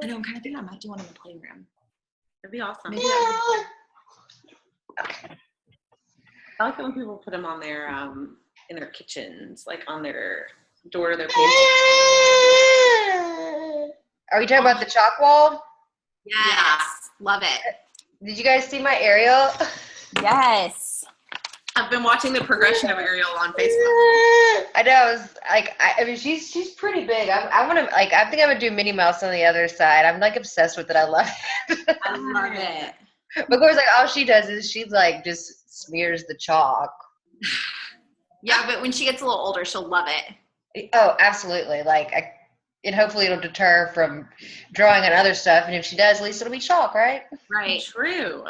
I know, I'm kind of thinking I might do one in the playroom. That'd be awesome. Maybe I like it when people put them on their in their kitchens, like on their door to their pantry. Are you talking about the chalk wall? yes. Love it. Did you guys see my Ariel? Yes. I've been watching the progression of Ariel on Facebook. I know. It was like, I mean, she's pretty big. I want to like. I think I'm gonna do Minnie Mouse on the other side. I'm like obsessed with it. I love it. I love it. But of course, like all she does is she like just smears the chalk. Yeah, but when she gets a little older, she'll love it. Oh, absolutely. Like, and hopefully it'll deter her from drawing on other stuff. And if she does, at least it'll be chalk, right? Right. True.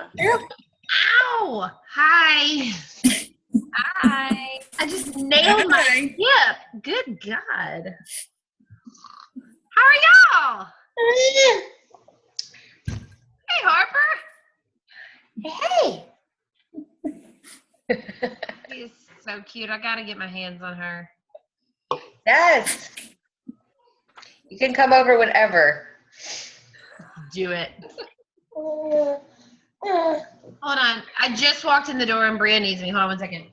Ow! Hi. Hi. I just nailed my hip. Good God. How are y'all? Hey, Harper. Hey. She's so cute. I gotta get my hands on her. Yes. You can come over whenever. Do it. Hold on. I just walked in the door and Bria needs me. Hold on 1 second.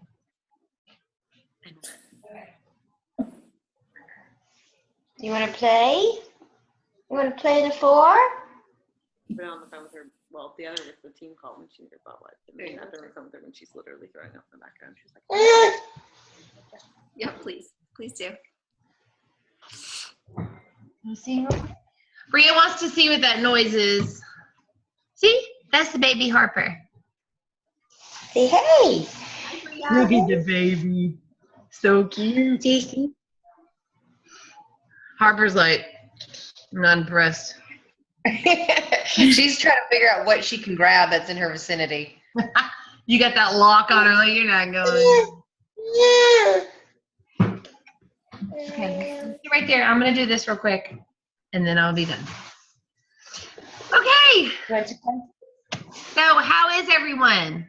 You want to play? You want to play the four? Been on the phone with her. Well, the other was the team call when she needed butt wipes. And then I've been on the phone with her when she's literally throwing up in the background. She's like, Yeah, please. Please do. You see her? Bria wants to see what that noise is. See? That's the baby Harper. Say hey. Look at the baby. So cute. Harper's like, I'm not impressed. She's trying to figure out what she can grab that's in her vicinity. You got that lock on her, like you're not going. Okay, stay right there. I'm gonna do this real quick, and then I'll be done. Okay. So, how is everyone?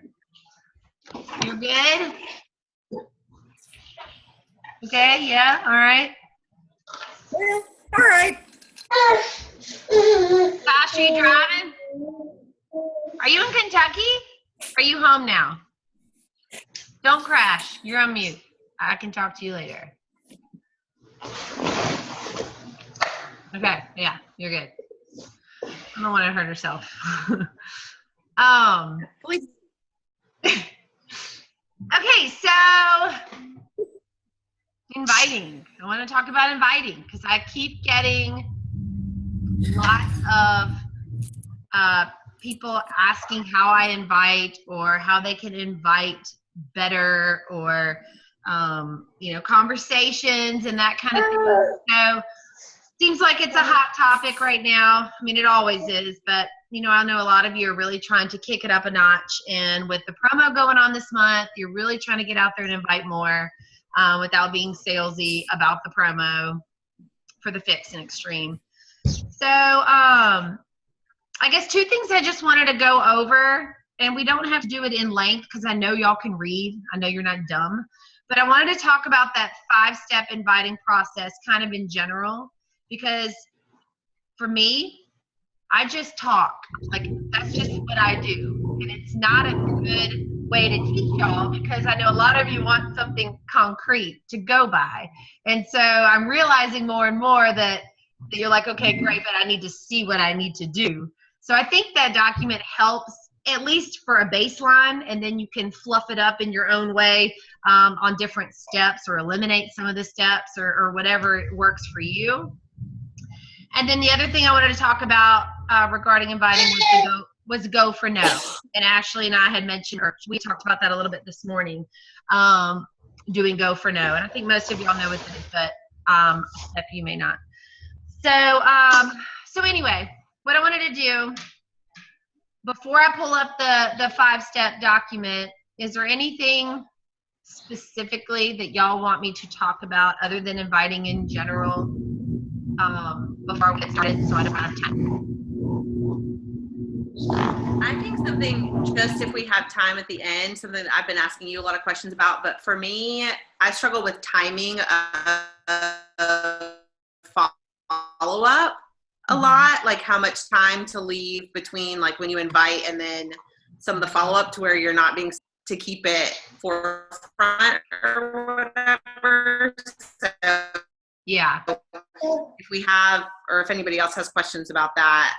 You're good? Okay. Yeah. All right. All right. Josh, are you driving? Are you in Kentucky? Are you home now? Don't crash. You're on mute. I can talk to you later. Okay. Yeah, you're good. I don't want to hurt herself. Okay, so inviting. I want to talk about inviting because I keep getting lots of people asking how I invite or how they can invite better or, conversations and that kind of thing. So seems like it's a hot topic right now. I mean, it always is, but I know a lot of you are really trying to kick it up a notch. And with the promo going on this month, you're really trying to get out there and invite more without being salesy about the promo for the Fix and Extreme. So I guess two things I just wanted to go over, and we don't have to do it in length because I know y'all can read. I know you're not dumb. But I wanted to talk about that 5-step inviting process kind of in general, because for me, I just talk. Like, that's just what I do. And it's not a good way to teach y'all because I know a lot of you want something concrete to go by. And so I'm realizing more and more that you're like, okay, great, but I need to see what I need to do. So I think that document helps at least for a baseline, and then you can fluff it up in your own way on different steps or eliminate some of the steps or whatever works for you. And then the other thing I wanted to talk about regarding inviting was go for no. And Ashley and I had mentioned, or we talked about that a little bit this morning, doing go for no. And I think most of y'all know what it is, but if you may not. So anyway, what I wanted to do before I pull up the 5-step document, is there anything specifically that y'all want me to talk about other than inviting in general before we get started so I don't have time? I think something, just if we have time at the end, something that I've been asking you a lot of questions about, but for me, I struggle with timing of follow-up. a lot, like how much time to leave between like when you invite and then some of the follow-up to where you're not being to keep it forefront or whatever. So Yeah, if we have, or if anybody else has questions about that,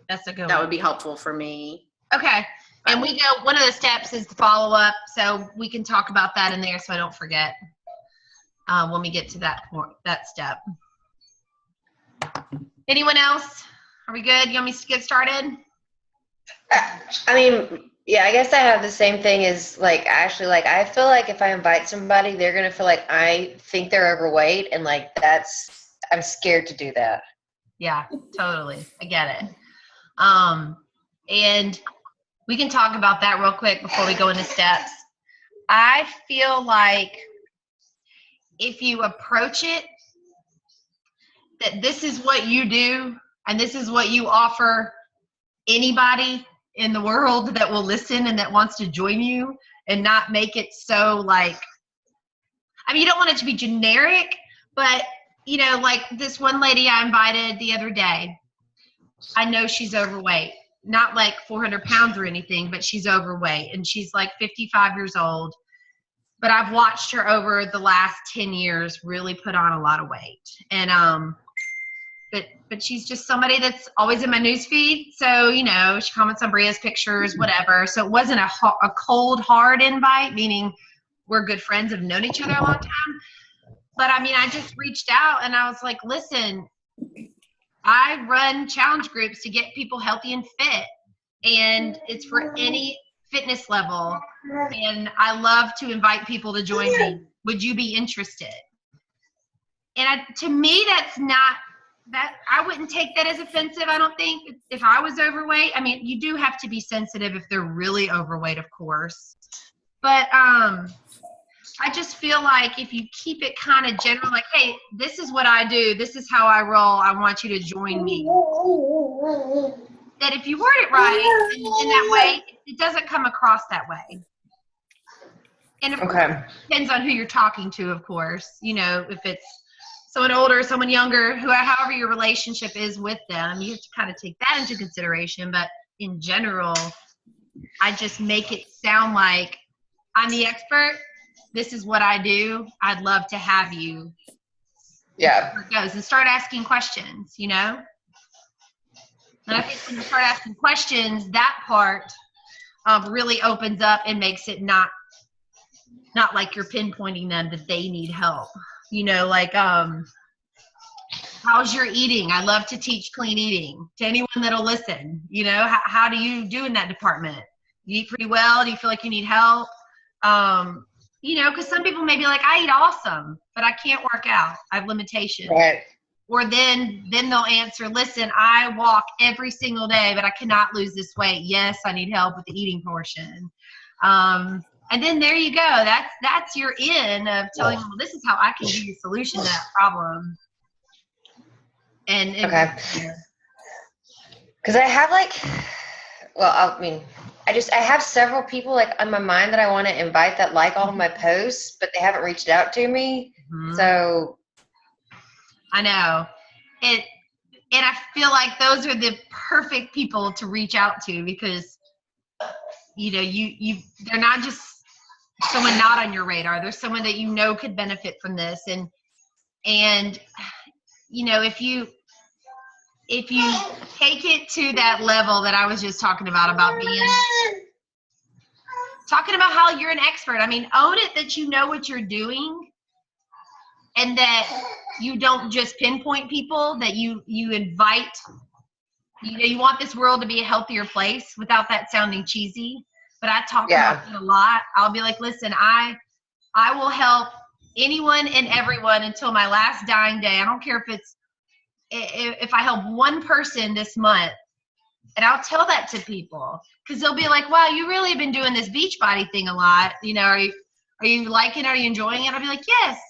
that's a good that one. would be helpful for me. Okay. And we go, one of the steps is the follow up. So we can talk about that in there so I don't forget when we get to that step. Anyone else? Are we good? You want me to get started? I mean, yeah, I guess I have the same thing as like Ashley. Like, I feel like if I invite somebody, they're gonna feel like I think they're overweight, and like I'm scared to do that. Yeah, totally. I get it. And we can talk about that real quick before we go into steps. I feel like if you approach it that this is what you do and this is what you offer anybody in the world that will listen and that wants to join you, and not make it so like, I mean, you don't want it to be generic, but you know, like this one lady I invited the other day, I know she's overweight, not like 400 pounds or anything, but she's overweight and she's like 55 years old. But I've watched her over the last 10 years really put on a lot of weight. And, but she's just somebody that's always in my news feed. So, you know, she comments on Bria's pictures, whatever. So it wasn't a cold, hard invite, meaning we're good friends, have known each other a long time. But I mean, I just reached out and I was like, listen, I run challenge groups to get people healthy and fit. And it's for any fitness level. And I love to invite people to join me. Would you be interested? And to me, that's not, that I wouldn't take that as offensive. I don't think if I was overweight. I mean, you do have to be sensitive if they're really overweight, of course. But I just feel like if you keep it kind of general, like, hey, this is what I do, this is how I roll, I want you to join me. That if you word it right in that way, it doesn't come across that way. And of course, it depends on who you're talking to, of course. You know, if it's someone older, someone younger, however your relationship is with them, you have to kind of take that into consideration. But in general, I just make it sound like I'm the expert. This is what I do. I'd love to have you. Yeah. Where it goes, and start asking questions, you know? And I think when you start asking questions, that part really opens up and makes it not like you're pinpointing them that they need help. You know, like, how's your eating? I love to teach clean eating to anyone that'll listen. You know, how do you do in that department? You eat pretty well? Do you feel like you need help? You know, because some people may be like, I eat awesome, but I can't work out. I have limitations. Right. Or then they'll answer, listen, I walk every single day, but I cannot lose this weight. Yes, I need help with the eating portion. And then there you go. That's your in of telling them, well, this is how I can give you a solution to that problem. And Okay. Because I have like, well, I mean, I have several people like on my mind that I want to invite that like all of my posts, but they haven't reached out to me. Mm-hmm. So I know it, and I feel like those are the perfect people to reach out to, because you know they're not just someone not on your radar. There's someone that you know could benefit from this, and you know, if you take it to that level that I was just talking about talking about how you're an expert. I mean, own it that you know what you're doing, and that you don't just pinpoint people, that you invite, you know, you want this world to be a healthier place without that sounding cheesy. But I talk about it a lot. I'll be like, listen, I will help anyone and everyone until my last dying day. I don't care if I help one person this month. And I'll tell that to people, because they'll be like, wow, you really have been doing this Beachbody thing a lot. You know, are you liking it? Are you enjoying it? I'll be like, yes.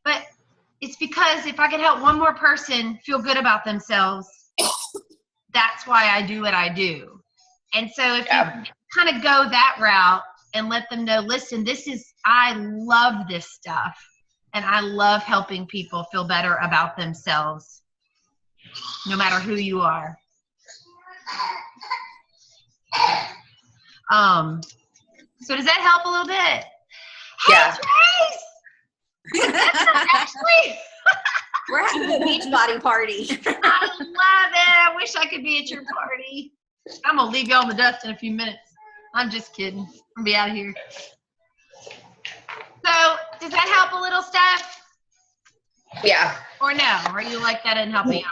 But it's because if I could help one more person feel good about themselves, that's why I do what I do. And so if you kind of go that route and let them know, listen, I love this stuff, and I love helping people feel better about themselves. no matter who you are. So does that help a little bit? Hey, Yeah. Trace! Actually, We're having a beach body party. I love it. I wish I could be at your party. I'm gonna leave y'all in the dust in a few minutes. I'm just kidding. I'm gonna be out of here. So does that help a little, Steph? Yeah. Or no? Or you like that and help me out?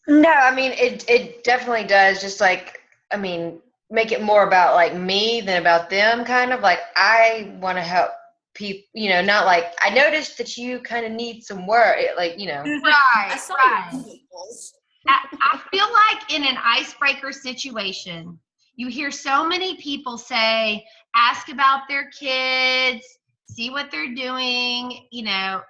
No, I mean, it definitely does. Just like, I mean, make it more about like me than about them, kind of like I want to help people, you know, not like I noticed that you kind of need some work, like, you know. Right, I saw right. your nipples. I feel like in an icebreaker situation, you hear so many people say, ask about their kids, see what they're doing. You know,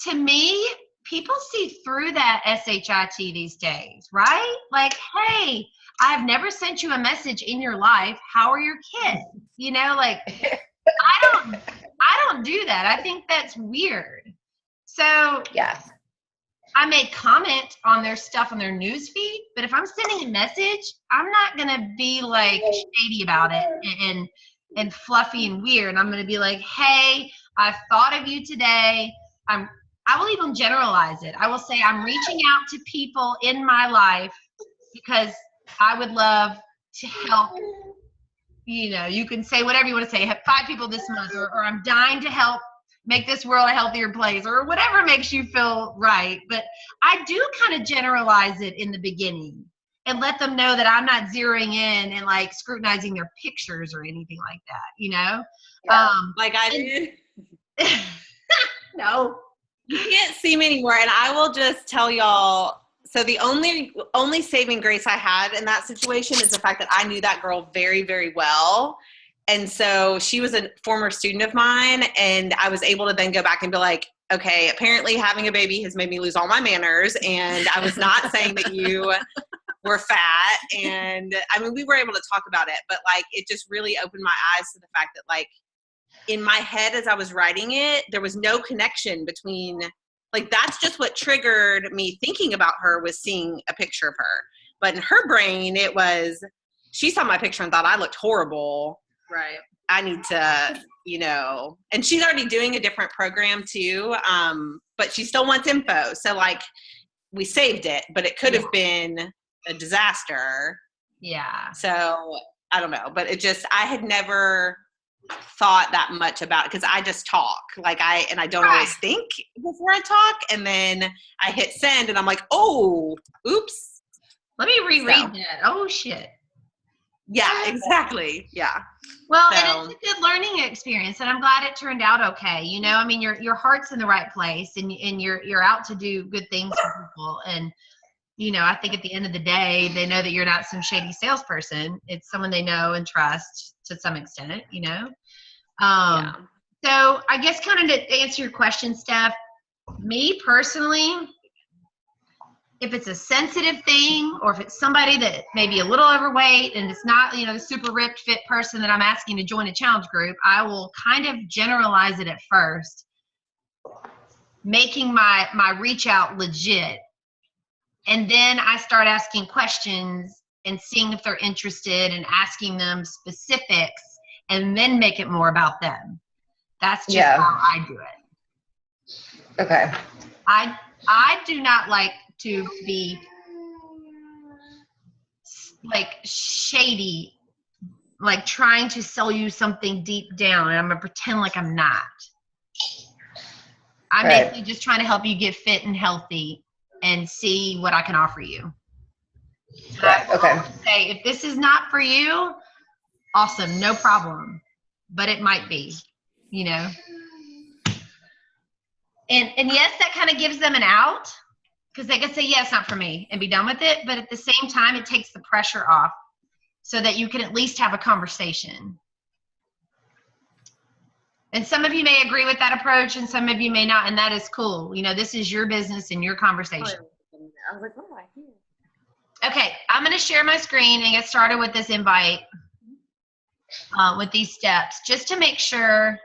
to me, people see through that SHIT these days, right? Like, hey, I've never sent you a message in your life. How are your kids? You know, like, I don't do that. I think that's weird. So Yeah. I may comment on their stuff on their news feed, but if I'm sending a message, I'm not gonna be like shady about it and fluffy and weird. I'm gonna be like, hey, I thought of you today. I will even generalize it. I will say I'm reaching out to people in my life because I would love to help. You know, you can say whatever you want to say. Have 5 people this month, or I'm dying to help make this world a healthier place, or whatever makes you feel right. But I do kind of generalize it in the beginning and let them know that I'm not zeroing in and like scrutinizing their pictures or anything like that, you know? Yeah. Like I did. No. You can't see me anymore, and I will just tell y'all. So the only saving grace I had in that situation is the fact that I knew that girl very, very well. And so she was a former student of mine, and I was able to then go back and be like, okay, apparently having a baby has made me lose all my manners, and I was not saying that you were fat. And I mean, we were able to talk about it, but like it just really opened my eyes to the fact that like in my head as I was writing it, there was no connection between, like, that's just what triggered me thinking about her was seeing a picture of her. But in her brain, it was, she saw my picture and thought I looked horrible. Right. I need to, you know, and she's already doing a different program too. But she still wants info. So like we saved it, but it could have been a disaster. Yeah. So I don't know, but it just, I had never thought that much about it because I just talk like I don't always think before I talk, and then I hit send and I'm like, oh, oops. Let me reread that. Oh shit. Yeah, exactly. Yeah. Well, So- and it's a good learning experience, and I'm glad it turned out okay. You know, I mean, your heart's in the right place, and you're out to do good things for people. And you know, I think at the end of the day, they know that you're not some shady salesperson. It's someone they know and trust to some extent. You know. Yeah. So I guess kind of to answer your question, Steph, me personally, if it's a sensitive thing or if it's somebody that may be a little overweight and it's not, you know, the super ripped fit person that I'm asking to join a challenge group, I will kind of generalize it at first, making my reach out legit. And then I start asking questions and seeing if they're interested and asking them specifics and then make it more about them. That's just how I do it. Okay. I do not like to be like shady, like trying to sell you something deep down, and I'm gonna pretend like I'm not. I'm Right. basically just trying to help you get fit and healthy and see what I can offer you. Right. Okay. Say, if this is not for you, awesome, no problem. But it might be, you know. And yes, that kind of gives them an out, because they can say, yeah, it's not for me and be done with it. But at the same time, it takes the pressure off so that you can at least have a conversation. And some of you may agree with that approach and some of you may not. And that is cool. You know, this is your business and your conversation. I was like, what do I hear? Okay, I'm going to share my screen and get started with this invite with these steps just to make sure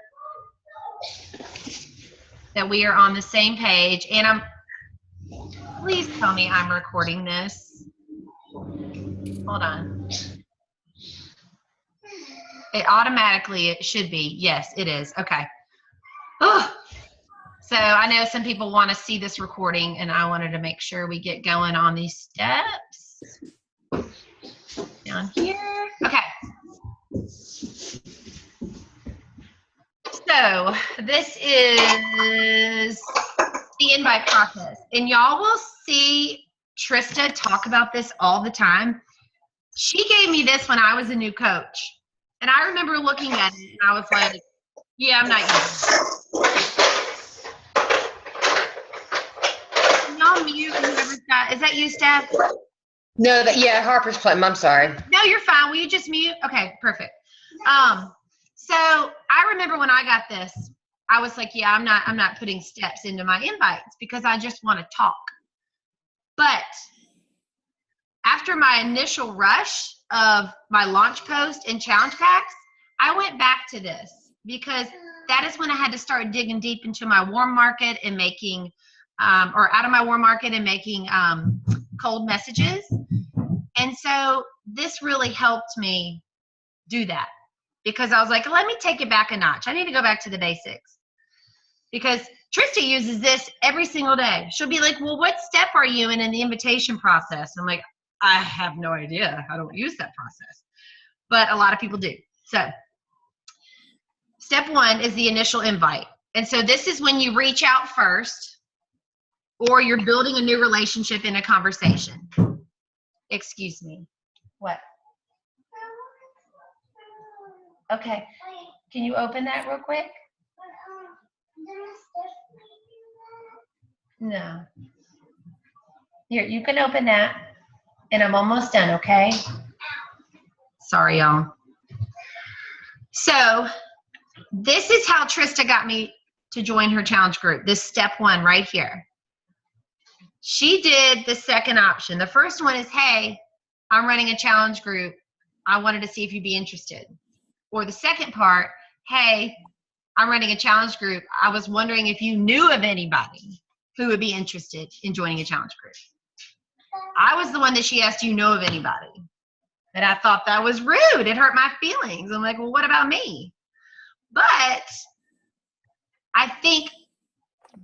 that we are on the same page. And Please tell me I'm recording this. Hold on. It should be. Yes, it is. Okay. Oh. So I know some people want to see this recording, and I wanted to make sure we get going on these steps. Down here. Okay. So this is the invite process. And y'all will see Trista talk about this all the time. She gave me this when I was a new coach. And I remember looking at it and I was like, yeah, I'm not using it. Can y'all mute whoever's got, is that you, Steph? No, Harper's playing. I'm sorry. No, you're fine. Will you just mute? Okay, perfect. So I remember when I got this, I was like, yeah, I'm not putting steps into my invites because I just want to talk. But after my initial rush of my launch post and challenge packs, I went back to this because that is when I had to start digging deep into my warm market and making, or out of my warm market and making cold messages. And so this really helped me do that because I was like, let me take it back a notch. I need to go back to the basics because Trista uses this every single day. She'll be like, well, what step are you in the invitation process? I'm like, I have no idea. I don't use that process, but a lot of people do. So step 1 is the initial invite. And so this is when you reach out first or you're building a new relationship in a conversation. Excuse me. What? Okay. Can you open that real quick? No. Here, you can open that. And I'm almost done, okay? Sorry, y'all. So this is how Trista got me to join her challenge group. This step 1 right here. She did the second option. The first one is, hey, I'm running a challenge group. I wanted to see if you'd be interested. Or the second part, hey, I'm running a challenge group. I was wondering if you knew of anybody who would be interested in joining a challenge group. I was the one that she asked, do you know of anybody? And I thought that was rude. It hurt my feelings. I'm like, well, what about me? But I think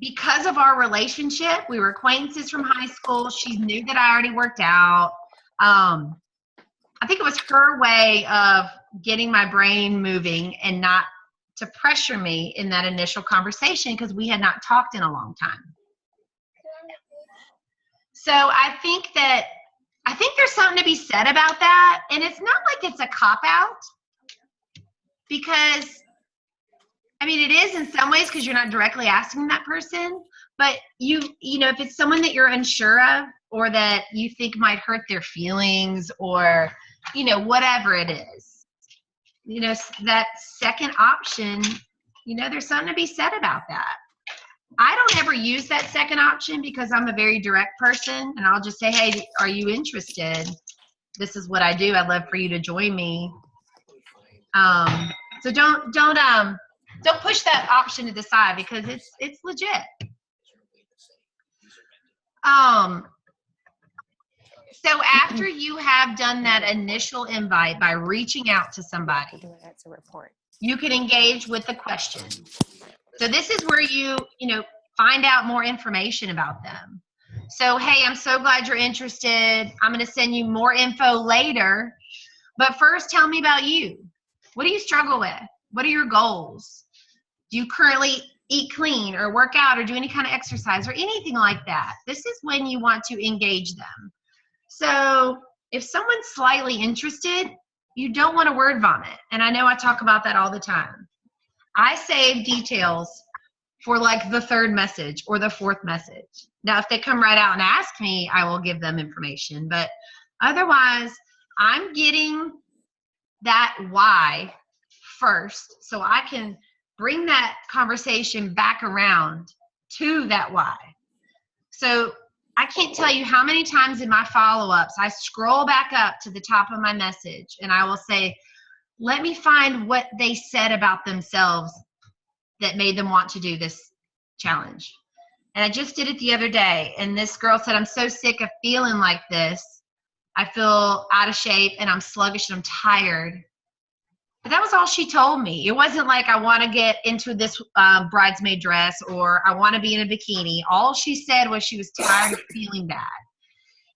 because of our relationship, we were acquaintances from high school. She knew that I already worked out. I think it was her way of getting my brain moving and not to pressure me in that initial conversation because we had not talked in a long time. So I think there's something to be said about that. And it's not like it's a cop-out because, I mean, it is in some ways because you're not directly asking that person, but you know, if it's someone that you're unsure of or that you think might hurt their feelings or, you know, whatever it is, you know, that second option, you know, there's something to be said about that. I don't ever use that second option because I'm a very direct person and I'll just say, hey, are you interested? This is what I do. I'd love for you to join me. So don't push that option to the side because it's legit. So after you have done that initial invite by reaching out to somebody, you can engage with the question. So this is where you find out more information about them. So, hey, I'm so glad you're interested. I'm going to send you more info later. But first, tell me about you. What do you struggle with? What are your goals? Do you currently eat clean or work out or do any kind of exercise or anything like that? This is when you want to engage them. So if someone's slightly interested, you don't want to word vomit. And I know I talk about that all the time. I save details for like the third message or the fourth message. Now, if they come right out and ask me, I will give them information. But otherwise, I'm getting that why first so I can bring that conversation back around to that why. So I can't tell you how many times in my follow-ups I scroll back up to the top of my message and I will say, let me find what they said about themselves that made them want to do this challenge. And I just did it the other day. And this girl said, I'm so sick of feeling like this. I feel out of shape and I'm sluggish and I'm tired. But that was all she told me. It wasn't like I want to get into this bridesmaid dress or I want to be in a bikini. All she said was she was tired of feeling bad.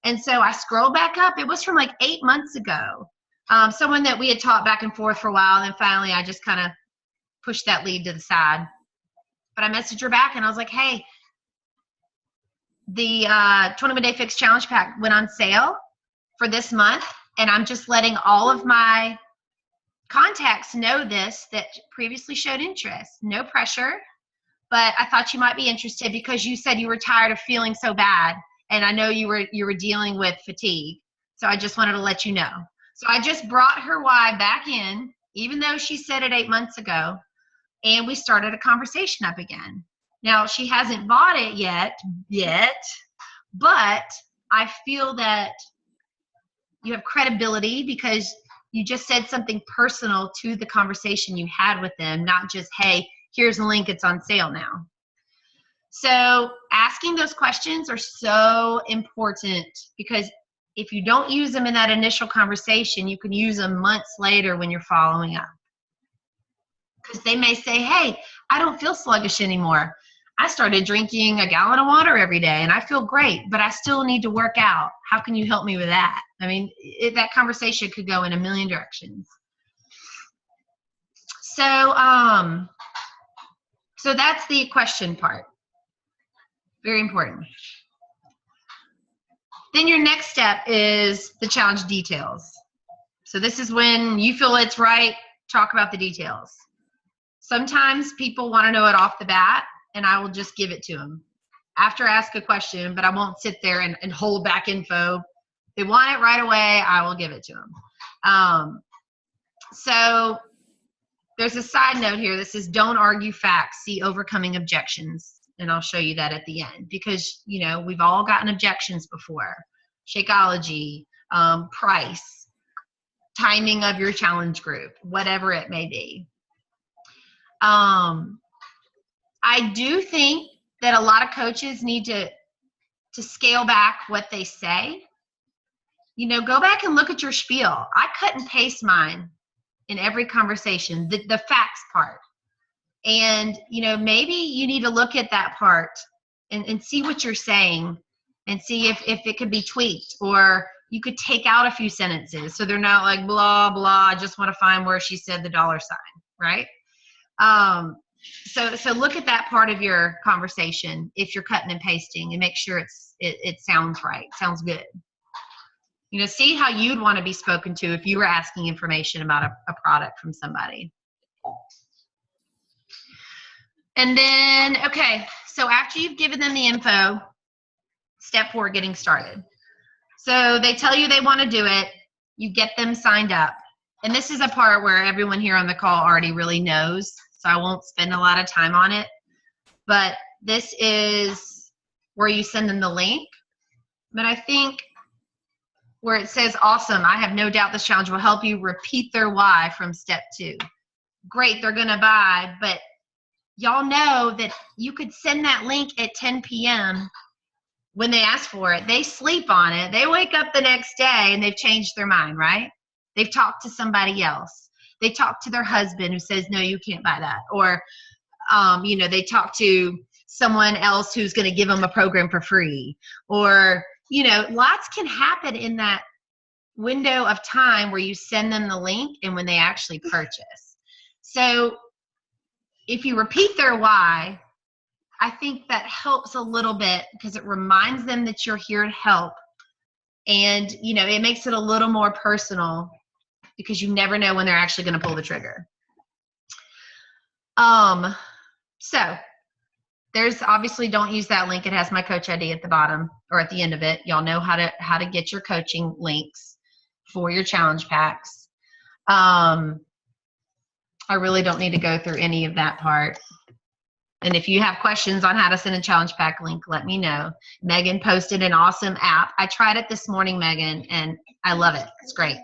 And so I scrolled back up. It was from like 8 months ago. Someone that we had talked back and forth for a while. And then finally I just kind of pushed that lead to the side. But I messaged her back and I was like, hey, the 21-Day Fix Challenge Pack went on sale for this month. And I'm just letting all of my contacts know this that previously showed interest. No pressure, but I thought you might be interested because you said you were tired of feeling so bad, and I know you were dealing with fatigue. So I just wanted to let you know. So I just brought her why back in, even though she said it 8 months ago, and we started a conversation up again. Now she hasn't bought it yet, but I feel that you have credibility because you just said something personal to the conversation you had with them, not just, hey, here's a link, it's on sale now. So asking those questions are so important because if you don't use them in that initial conversation, you can use them months later when you're following up. Because they may say, hey, I don't feel sluggish anymore. I started drinking a gallon of water every day and I feel great, but I still need to work out. How can you help me with that? I mean, that conversation could go in a million directions. So, so that's the question part. Very important. Then your next step is the challenge details. So this is when you feel it's right, talk about the details. Sometimes people want to know it off the bat, and I will just give it to them after I ask a question, but I won't sit there and hold back info. If they want it right away, I will give it to them. So there's a side note here that says, don't argue facts, see overcoming objections. And I'll show you that at the end because, you know, we've all gotten objections before. Shakeology, price, timing of your challenge group, whatever it may be. I do think that a lot of coaches need to scale back what they say. You know, go back and look at your spiel. I cut and paste mine in every conversation, the facts part. And, you know, maybe you need to look at that part and see what you're saying and see if it could be tweaked, or you could take out a few sentences so they're not like blah, blah, I just want to find where she said the $, right? So look at that part of your conversation if you're cutting and pasting and make sure it sounds right, sounds good. You know, see how you'd want to be spoken to if you were asking information about a product from somebody. And then, okay, so after you've given them the info, step 4, getting started. So they tell you they want to do it, you get them signed up. And this is a part where everyone here on the call already really knows, so I won't spend a lot of time on it. But this is where you send them the link. But I think where it says, awesome, I have no doubt this challenge will help you repeat their why from step 2. Great, they're going to buy, but y'all know that you could send that link at 10 p.m. when they ask for it. They sleep on it. They wake up the next day and they've changed their mind, right? They've talked to somebody else. They talk to their husband who says, no, you can't buy that. Or, you know, they talk to someone else who's going to give them a program for free. Or, you know, lots can happen in that window of time where you send them the link and when they actually purchase. So if you repeat their why, I think that helps a little bit because it reminds them that you're here to help. And, you know, it makes it a little more personal because you never know when they're actually going to pull the trigger. So there's obviously, don't use that link. It has my coach ID at the bottom or at the end of it. Y'all know how to get your coaching links for your challenge packs. I really don't need to go through any of that part. And if you have questions on how to send a challenge pack link, let me know. Megan posted an awesome app. I tried it this morning, Megan, and I love it. It's great.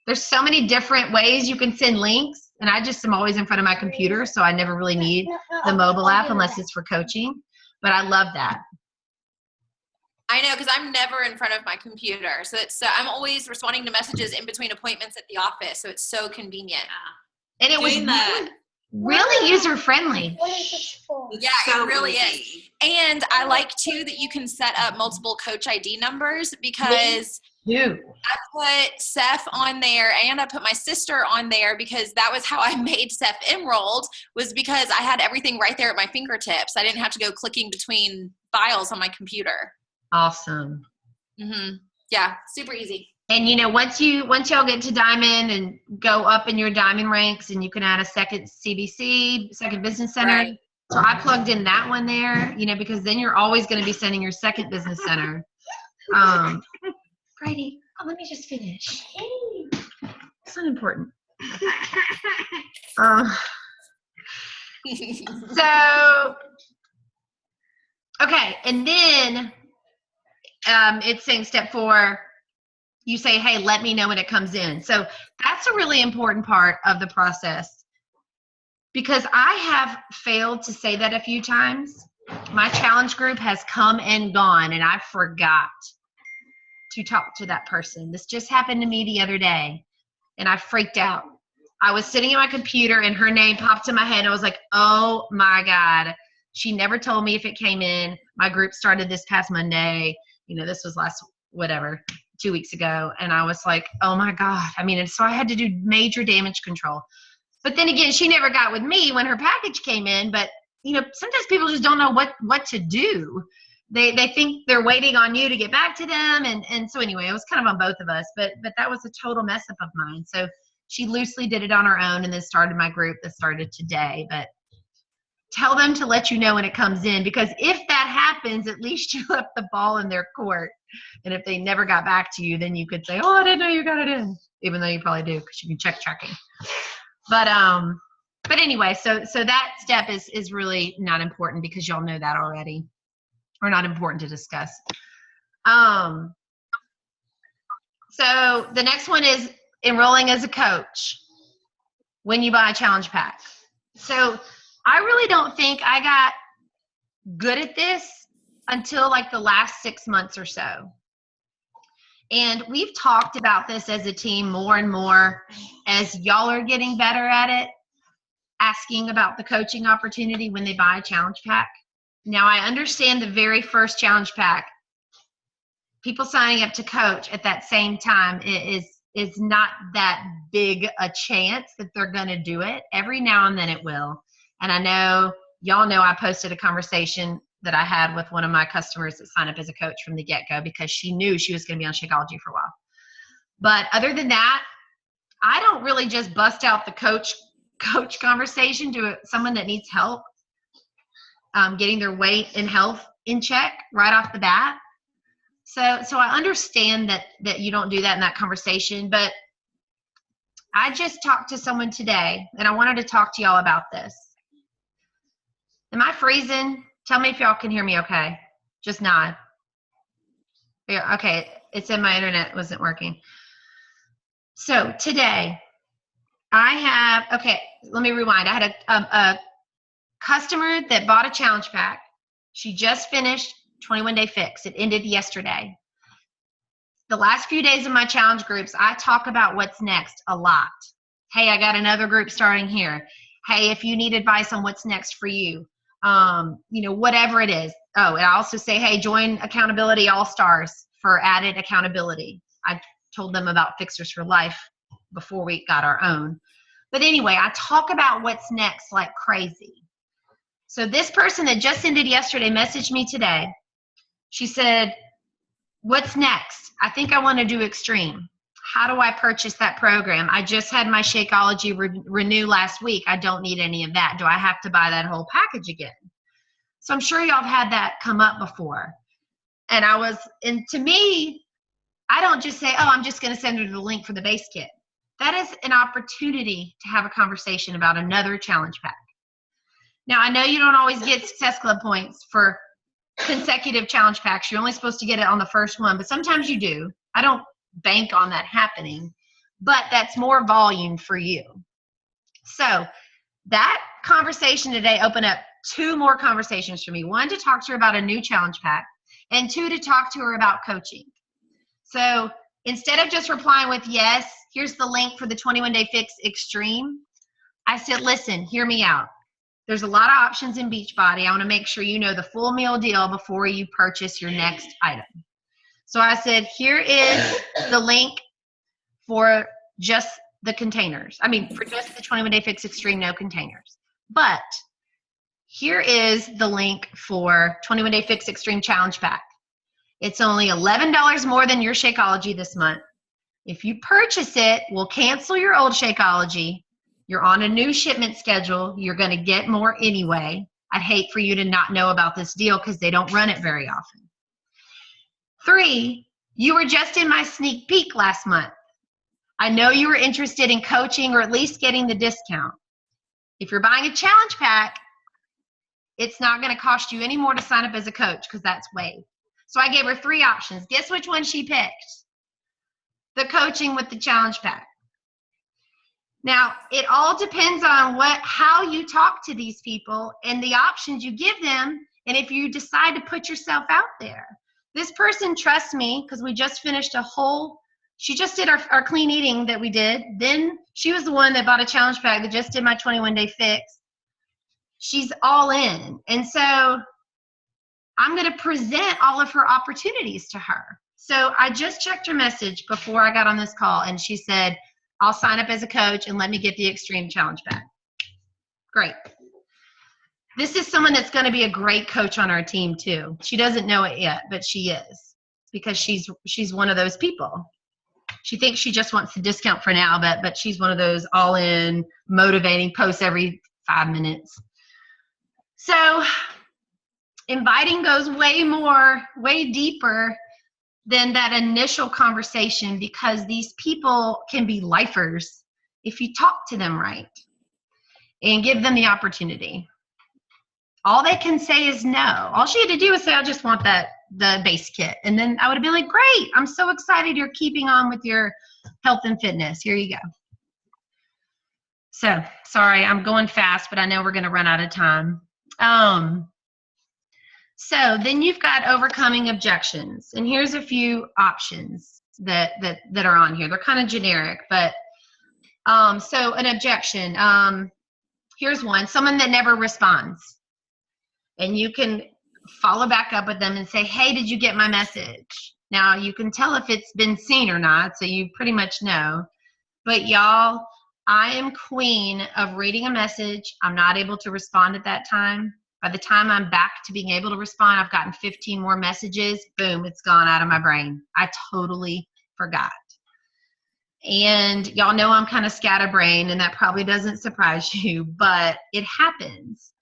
There's so many different ways you can send links, and I just am always in front of my computer, so I never really need the mobile app unless it's for coaching. But I love that. I know, because I'm never in front of my computer. So I'm always responding to messages in between appointments at the office. So it's so convenient. And it was Doing that. really user friendly. Yeah, So it really is. easy. And I like too that you can set up multiple coach ID numbers, because Dude. I put Seth on there and I put my sister on there, because that was how I made Seth enrolled, was because I had everything right there at my fingertips. I didn't have to go clicking between files on my computer. Awesome. Yeah, super easy. And once y'all get to Diamond and go up in your Diamond ranks, and you can add a second CBC, second business center. Right. So I plugged in that one there, because then you're always going to be sending your second business center. Brady, let me just finish. It's not important. So, okay, and then it's saying step 4, you say, hey, let me know when it comes in. So that's a really important part of the process, because I have failed to say that a few times. My challenge group has come and gone, and I forgot to talk to that person. This just happened to me the other day, and I freaked out. I was sitting at my computer, and her name popped in my head, and I was like, oh my God. She never told me if it came in. My group started this past Monday. This was last, 2 weeks ago. And I was like, oh my God. And so I had to do major damage control. But then again, she never got with me when her package came in. But, sometimes people just don't know what to do. They think they're waiting on you to get back to them. And so anyway, it was kind of on both of us. But that was a total mess up of mine. So she loosely did it on her own and then started my group that started today. But tell them to let you know when it comes in, because if that happens, at least you left the ball in their court. And if they never got back to you, then you could say, oh, I didn't know you got it in, even though you probably do, because you can check tracking. But anyway, so that step is really not important, because y'all know that already, or not important to discuss. So the next one is enrolling as a coach when you buy a challenge pack. So I really don't think I got good at this until like the last 6 months or so. And we've talked about this as a team more and more as y'all are getting better at it, asking about the coaching opportunity when they buy a challenge pack. Now, I understand the very first challenge pack, people signing up to coach at that same time is not that big a chance that they're going to do it. Every now and then it will. And I know, y'all know I posted a conversation that I had with one of my customers that signed up as a coach from the get-go because she knew she was going to be on Shakeology for a while. But other than that, I don't really just bust out the coach conversation to someone that needs help getting their weight and health in check right off the bat. So I understand that you don't do that in that conversation, but I just talked to someone today and I wanted to talk to y'all about this. Am I freezing? Tell me if y'all can hear me okay. Just nod. Yeah, okay, it said my internet wasn't working. So today, let me rewind. I had a customer that bought a challenge pack. She just finished 21-day fix. It ended yesterday. The last few days of my challenge groups, I talk about what's next a lot. Hey, I got another group starting here. Hey, if you need advice on what's next for you, whatever it is. Oh, and I also say, hey, join Accountability All-Stars for added accountability. I told them about Fixers for Life before we got our own. But anyway, I talk about what's next like crazy. So this person that just ended yesterday messaged me today. She said, what's next? I think I want to do Extreme. How do I purchase that program? I just had my Shakeology renew last week. I don't need any of that. Do I have to buy that whole package again? So I'm sure y'all have had that come up before. And to me, I don't just say, oh, I'm just going to send her the link for the base kit. That is an opportunity to have a conversation about another challenge pack. Now, I know you don't always get Success Club points for consecutive challenge packs. You're only supposed to get it on the first one, but sometimes you do. I don't bank on that happening, but that's more volume for you. So that conversation today opened up 2 more conversations for me. 1, to talk to her about a new challenge pack, and 2, to talk to her about coaching. So instead of just replying with yes, here's the link for the 21-Day Fix Extreme, I said, listen, hear me out. There's a lot of options in Beachbody. I want to make sure you know the full meal deal before you purchase your next item. So I said, here is the link for just the containers. I mean, for just the 21-Day Fix Extreme, no containers. But here is the link for 21-Day Fix Extreme Challenge Pack. It's only $11 more than your Shakeology this month. If you purchase it, we'll cancel your old Shakeology. You're on a new shipment schedule. You're going to get more anyway. I'd hate for you to not know about this deal because they don't run it very often. 3, you were just in my sneak peek last month. I know you were interested in coaching or at least getting the discount. If you're buying a challenge pack, it's not going to cost you any more to sign up as a coach because that's waived. So I gave her 3 options. Guess which one she picked? The coaching with the challenge pack. Now, it all depends on how you talk to these people and the options you give them, and if you decide to put yourself out there. This person trusts me because we just finished she just did our clean eating that we did. Then she was the one that bought a challenge pack that just did my 21-Day Fix. She's all in. And so I'm going to present all of her opportunities to her. So I just checked her message before I got on this call, and she said, I'll sign up as a coach and let me get the Extreme Challenge Pack. Great. This is someone that's going to be a great coach on our team too. She doesn't know it yet, but she is, because she's one of those people. She thinks she just wants the discount for now, but she's one of those all-in, motivating, posts every 5 minutes. So inviting goes way deeper than that initial conversation, because these people can be lifers if you talk to them right and give them the opportunity. All they can say is no. All she had to do was say, I just want the base kit. And then I would have been like, great, I'm so excited you're keeping on with your health and fitness. Here you go. So, sorry, I'm going fast, but I know we're going to run out of time. So then you've got overcoming objections. And here's a few options that are on here. They're kind of generic, but so an objection. Here's one, someone that never responds. And you can follow back up with them and say, hey, did you get my message? Now, you can tell if it's been seen or not, so you pretty much know. But y'all, I am queen of reading a message. I'm not able to respond at that time. By the time I'm back to being able to respond, I've gotten 15 more messages. Boom, it's gone out of my brain. I totally forgot. And y'all know I'm kind of scatterbrained, and that probably doesn't surprise you, but it happens.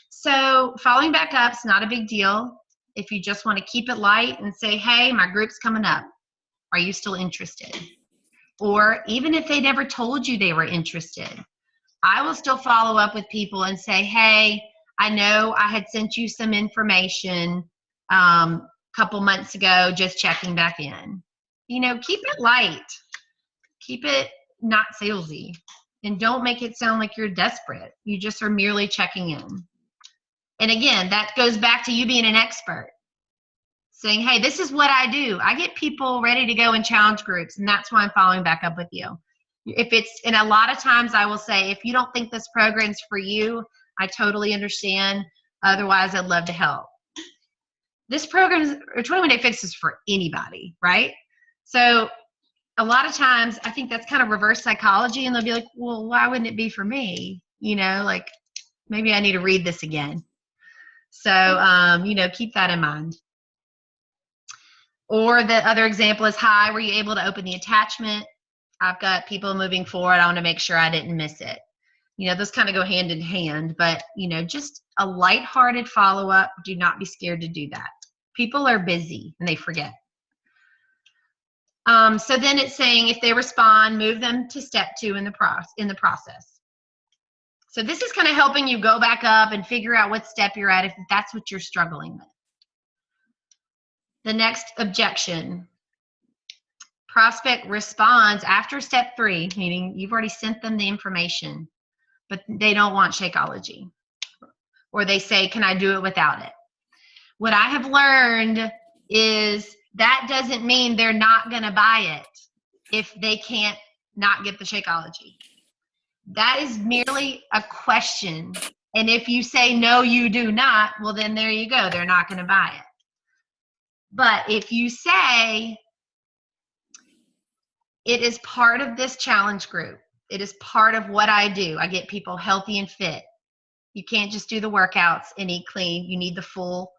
So following back up is not a big deal. If you just want to keep it light and say, hey, my group's coming up. Are you still interested? Or even if they never told you they were interested, I will still follow up with people and say, hey, I know I had sent you some information a couple months ago, just checking back in. You know, keep it light. Keep it not salesy. And don't make it sound like you're desperate. You just are merely checking in. And again, that goes back to you being an expert. Saying, hey, this is what I do. I get people ready to go in challenge groups, and that's why I'm following back up with you. And a lot of times I will say, if you don't think this program's for you, I totally understand. Otherwise, I'd love to help. This program, 21-Day Fix, is for anybody, right? So a lot of times I think that's kind of reverse psychology, and they'll be like, well, why wouldn't it be for me? You know, like maybe I need to read this again. So, you know, keep that in mind. Or the other example is, hi, were you able to open the attachment? I've got people moving forward. I want to make sure I didn't miss it. You know, those kind of go hand in hand, but, you know, just a lighthearted follow-up. Do not be scared to do that. People are busy and they forget. So then it's saying if they respond, move them to step 2 in the process. So this is kind of helping you go back up and figure out what step you're at if that's what you're struggling with. The next objection. Prospect responds after step 3, meaning you've already sent them the information, but they don't want Shakeology. or they say, can I do it without it? What I have learned is that doesn't mean they're not going to buy it if they can't not get the Shakeology. That is merely a question. And if you say, no, you do not, well, then there you go. They're not going to buy it. But if you say, it is part of this challenge group, it is part of what I do, I get people healthy and fit. You can't just do the workouts and eat clean. You need the full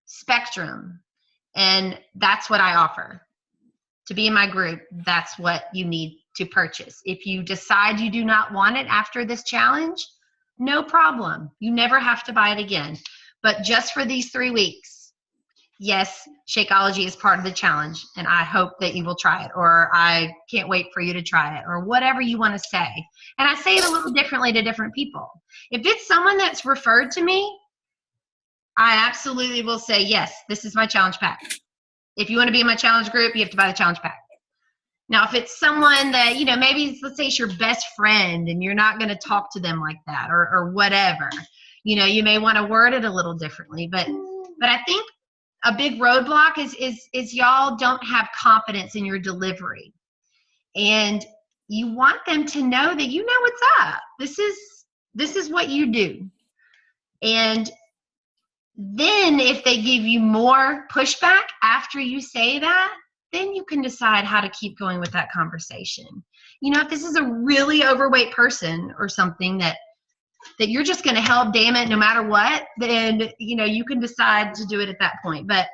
spectrum. And that's what I offer. To be in my group, that's what you need to purchase. If you decide you do not want it after this challenge, no problem. You never have to buy it again. But just for these 3 weeks, yes, Shakeology is part of the challenge, and I hope that you will try it, or I can't wait for you to try it, or whatever you want to say. And I say it a little differently to different people. If it's someone that's referred to me, I absolutely will say, yes, this is my challenge pack. If you want to be in my challenge group, you have to buy the challenge pack. Now, if it's someone that, you know, maybe let's say it's your best friend and you're not going to talk to them like that, or whatever, you know, you may want to word it a little differently. But I think a big roadblock is y'all don't have confidence in your delivery. And you want them to know that you know what's up. This is what you do. And then if they give you more pushback after you say that, then you can decide how to keep going with that conversation. You know, if this is a really overweight person or something that you're just going to help, damn it, no matter what, then, you know, you can decide to do it at that point. But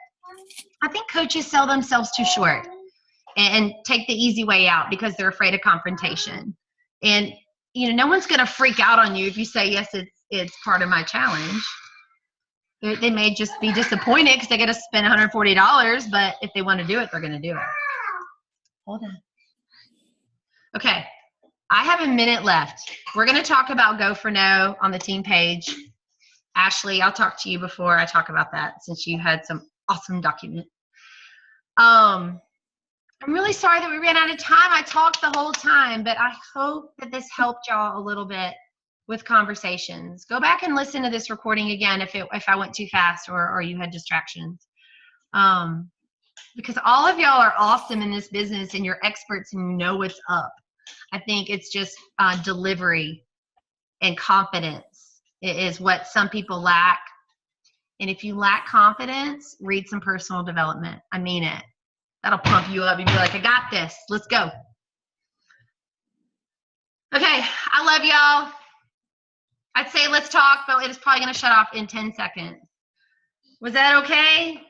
I think coaches sell themselves too short and take the easy way out because they're afraid of confrontation. And, you know, no one's going to freak out on you if you say, yes, it's part of my challenge. They may just be disappointed because they got to spend $140, but if they want to do it, they're going to do it. Hold on. Okay. I have a minute left. We're going to talk about Go for No on the team page. Ashley, I'll talk to you before I talk about that since you had some awesome document. I'm really sorry that we ran out of time. I talked the whole time, but I hope that this helped y'all a little bit with conversations. Go back and listen to this recording again if I went too fast or you had distractions. Because all of y'all are awesome in this business and you're experts and you know what's up. I think it's just delivery and confidence is what some people lack. And if you lack confidence, read some personal development. I mean it. That'll pump you up and be like, I got this. Let's go. Okay, I love y'all. I'd say let's talk, but it's probably going to shut off in 10 seconds. Was that okay?